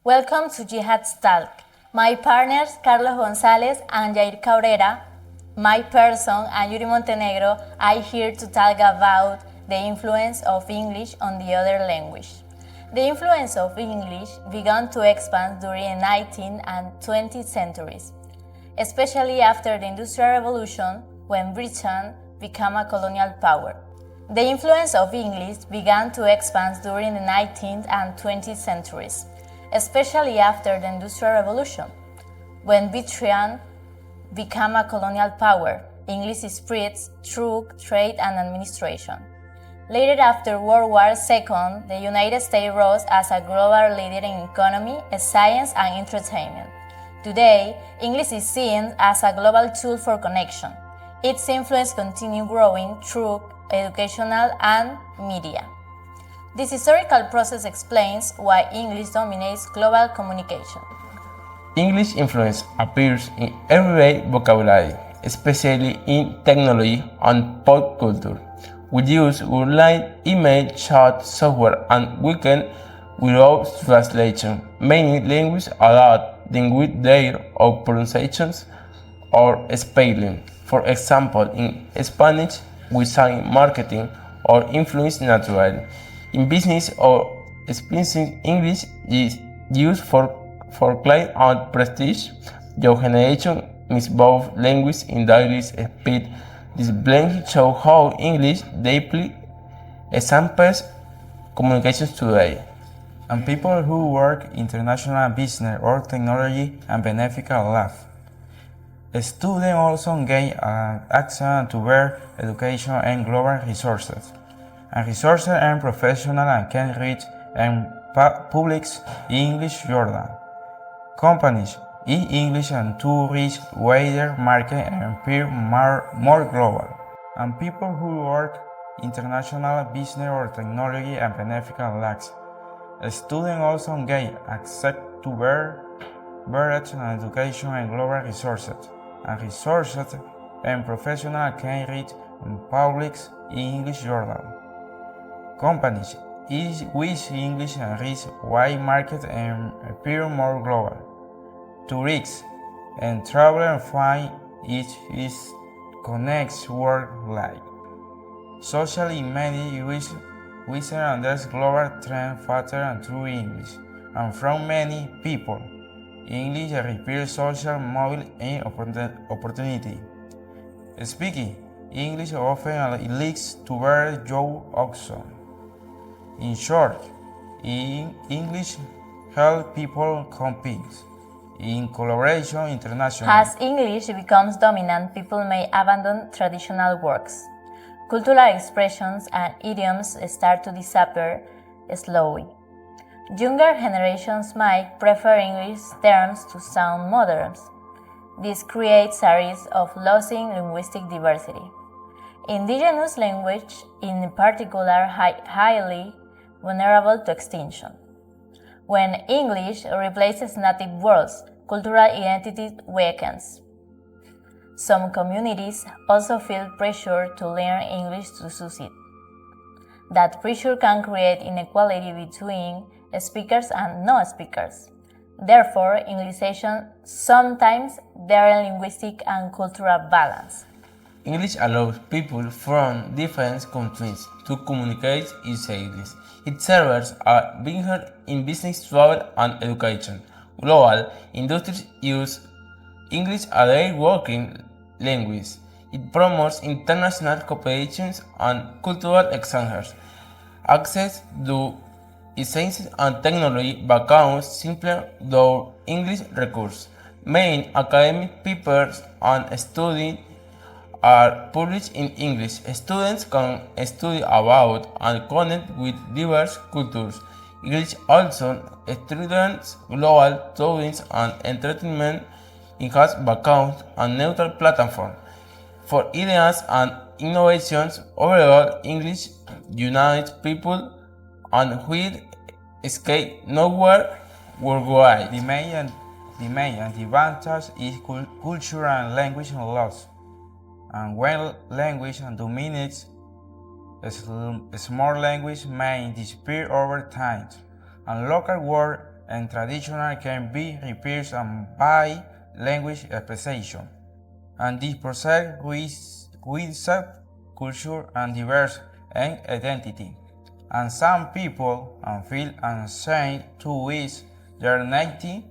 Welcome to Jihad's Talk. My partners Carlos Gonzalez and Jair Cabrera, my person and Yuri Montenegro are here to talk about the influence of English on the other language. The influence of English began to expand during the 19th and 20th centuries, especially after the Industrial Revolution when Britain became a colonial power. The influence of English began to expand during the 19th and 20th centuries, especially after the Industrial Revolution. When Britain became a colonial power, English spread through trade and administration. Later, after World War II, the United States rose as a global leader in economy, science, and entertainment. Today, English is seen as a global tool for connection. Its influence continues growing through educational and media. This historical process explains why English dominates global communication. English influence appears in everyday vocabulary, especially in technology and pop culture. We use online, email, chat, software, and weekend without translation. Many languages adapt them with their own pronunciations or spelling. For example, in Spanish, we say marketing or influence natural. In business or speaking, English is used for claim and prestige. Your generation means both languages in daily speech. This blend shows how English deeply enhances communications today. And people who work international business or technology and beneficial life. Students also gain access to better education and global resources. And resources and professionals and can reach and publics English journal. Companies in English and to reach wider market and appear more global. And people who work international business or technology and beneficial lives. Students also gain access to better education and global resources. And resources and professionals can reach and publics English journal. Companies with English and reach wide market and appear more global. Tourists and travel and find it is connects worldwide. Socially, many we understand global trend faster and through English, and from many people, English appears social, mobile, and opportunity. Speaking English often leads to better job options. In short, English helps people compete in collaboration internationally. As English becomes dominant, people may abandon traditional works. Cultural expressions and idioms start to disappear slowly. Younger generations might prefer English terms to sound modern. This creates a risk of losing linguistic diversity. Indigenous language, in particular, are highly vulnerable to extinction. When English replaces native words, cultural identity weakens. Some communities also feel pressure to learn English to succeed. That pressure can create inequality between speakers and non-speakers. Therefore, Englishization sometimes there linguistic and cultural balance. English allows people from different countries to communicate easily. It serves as being heard in business, travel, and education. Global industries use English as their working language. It promotes international cooperation and cultural exchanges. Access to science and technology becomes simpler through English recursos. Many academic papers and studies are published in English. Students can study about and connect with diverse cultures. English also strengthens global tourism and entertainment. It has become a neutral platform for ideas and innovations. Overall, English unites people and will escape nowhere worldwide. The main advantage is cultural and language loss. And when language dominates, a small language may disappear over time, and local words and traditional can be replaced by language expression. And this process with culture and diverse and identity. And some people feel unsafe to use their native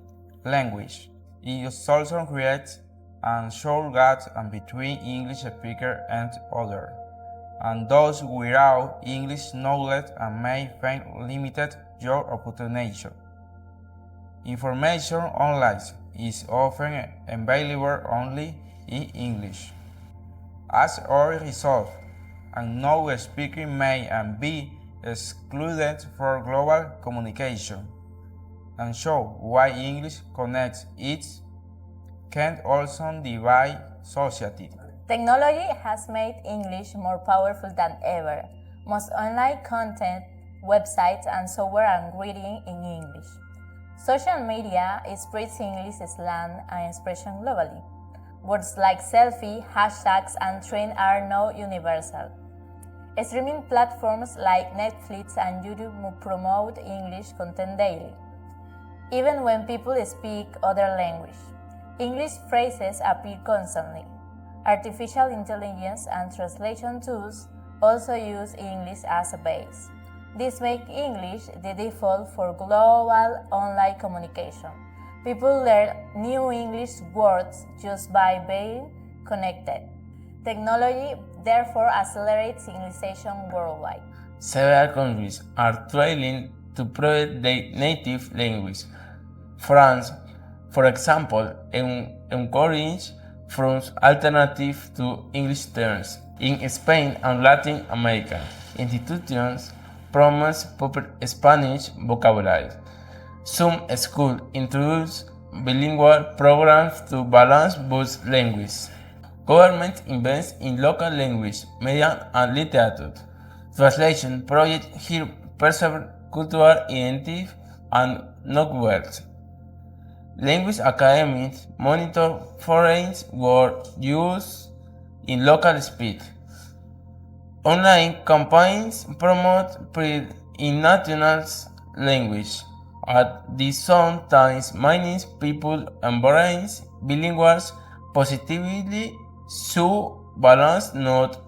language. It also creates and shows gaps between English speakers and others, and those without English knowledge may find limited job opportunities. Information online is often available only in English. As a result, unknown speakers may be excluded from global communication, and show why English connects it can also divide society. Technology has made English more powerful than ever. Most online content, websites, and software are written in English. Social media spreads English slang and expression globally. Words like selfie, hashtags, and trend are now universal. Streaming platforms like Netflix and YouTube promote English content daily. Even when people speak other language, English phrases appear constantly. Artificial intelligence and translation tools also use English as a base. This makes English the default for global online communication. People learn new English words just by being connected. Technology therefore accelerates Englishization worldwide. Several countries are trying to protect their native language. France, for example, encourages from alternatives to English terms. In Spain and Latin America, institutions promote proper Spanish vocabulary. Some schools introduce bilingual programs to balance both languages. Government invests in local language, media, and literature. Translation projects help preserve cultural identity and knowledge. Language academies monitor foreign word use in local speech. Online campaigns promote pride in national language. At the same time, many people embrace bilinguals positively so balance not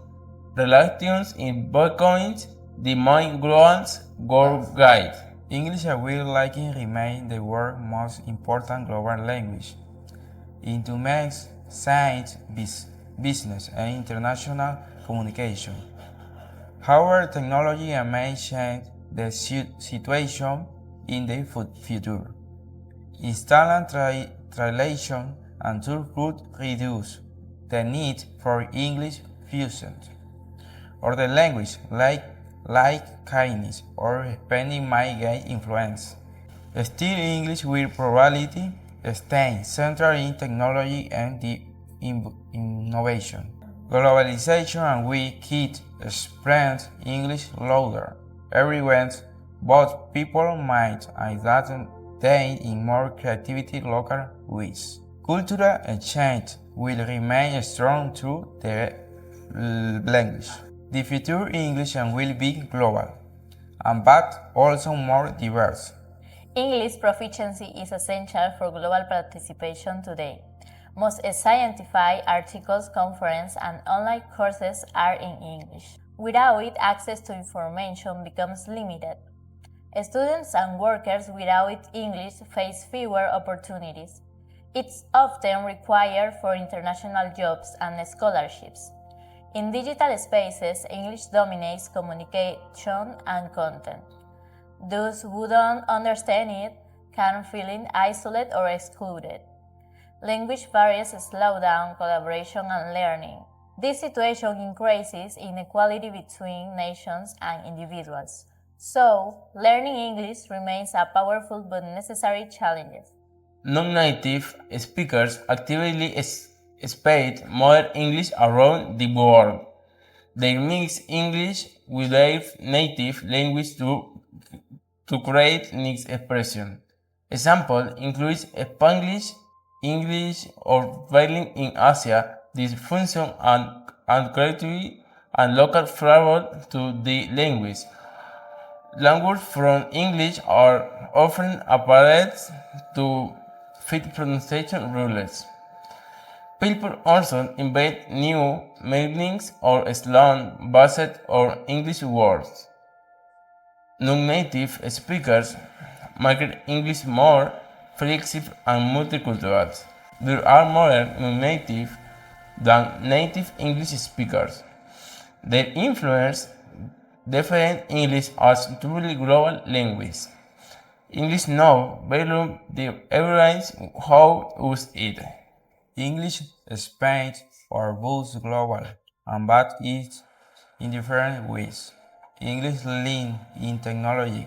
relations in boycotting the main global guide. English will likely remain the world's most important global language. It makes science, business, and international communication. However, technology may change the situation in the future. Instant translation and tools could reduce the need for English fusion. Other languages like Chinese or Spanish might gain influence. Still, English will probably stay central in technology and innovation. Globalization will keep spreading English louder everywhere, but people might adapt them in more creativity local ways. Cultural exchange will remain strong through the language. The future English will be global, but also more diverse. English proficiency is essential for global participation today. Most scientific articles, conferences, and online courses are in English. Without it, access to information becomes limited. Students and workers without English face fewer opportunities. It's often required for international jobs and scholarships. In digital spaces, English dominates communication and content. Those who don't understand it can feel isolated or excluded. Language barriers slow down collaboration and learning. This situation increases inequality between nations and individuals. So, learning English remains a powerful but necessary challenge. Non-native speakers actively spread modern English around the world. They mix English with their native language to create mixed expression. Example includes Spanglish, English, or Berlin in Asia. This function and creativity and local flavor to the language. Languages from English are often applied to fit pronunciation rules. People also invent new meanings or slang based on English words. Non-native speakers make English more flexible and multicultural. There are more non-native than native English speakers. Their influence defines English as truly global language. English now values the everyone's how use it. English expands or boosts global, and but it in different ways. English leans in technology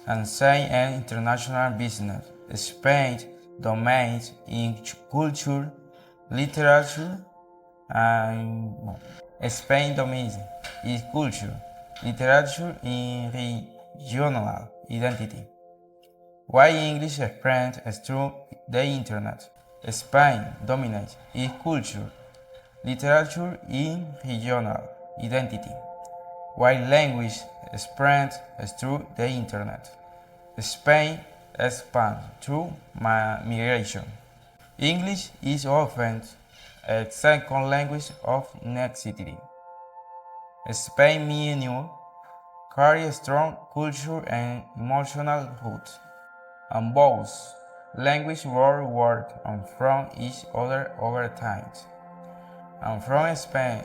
and science and international business. Spain dominates in culture, literature, and Spain dominates in culture, literature, and regional identity. Why English spreads through the internet. Spain dominates its culture, literature, and regional identity. While language spreads through the internet. Spain expands through migration. English is often a second language of necessity. Spain meanwhile carries strong culture and emotional roots, and both languages work and from each other over time. And from Spain,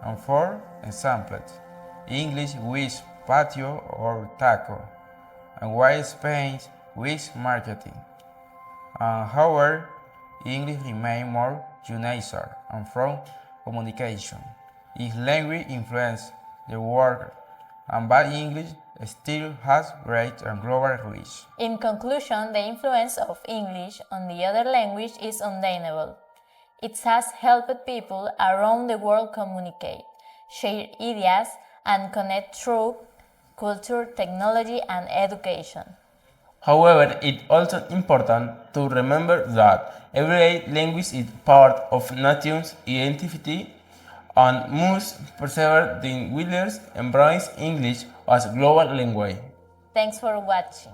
and for example, English with patio or taco, and while Spain with marketing. However, English remains more universal and from communication. Its language influences the world, and but English still has great and global reach. In conclusion, the influence of English on the other language is undeniable. It has helped people around the world communicate, share ideas, and connect through culture, technology, and education. However, it's also important to remember that every language is part of nation's identity and must persevere the willingness embrace English as global language. Thanks for watching.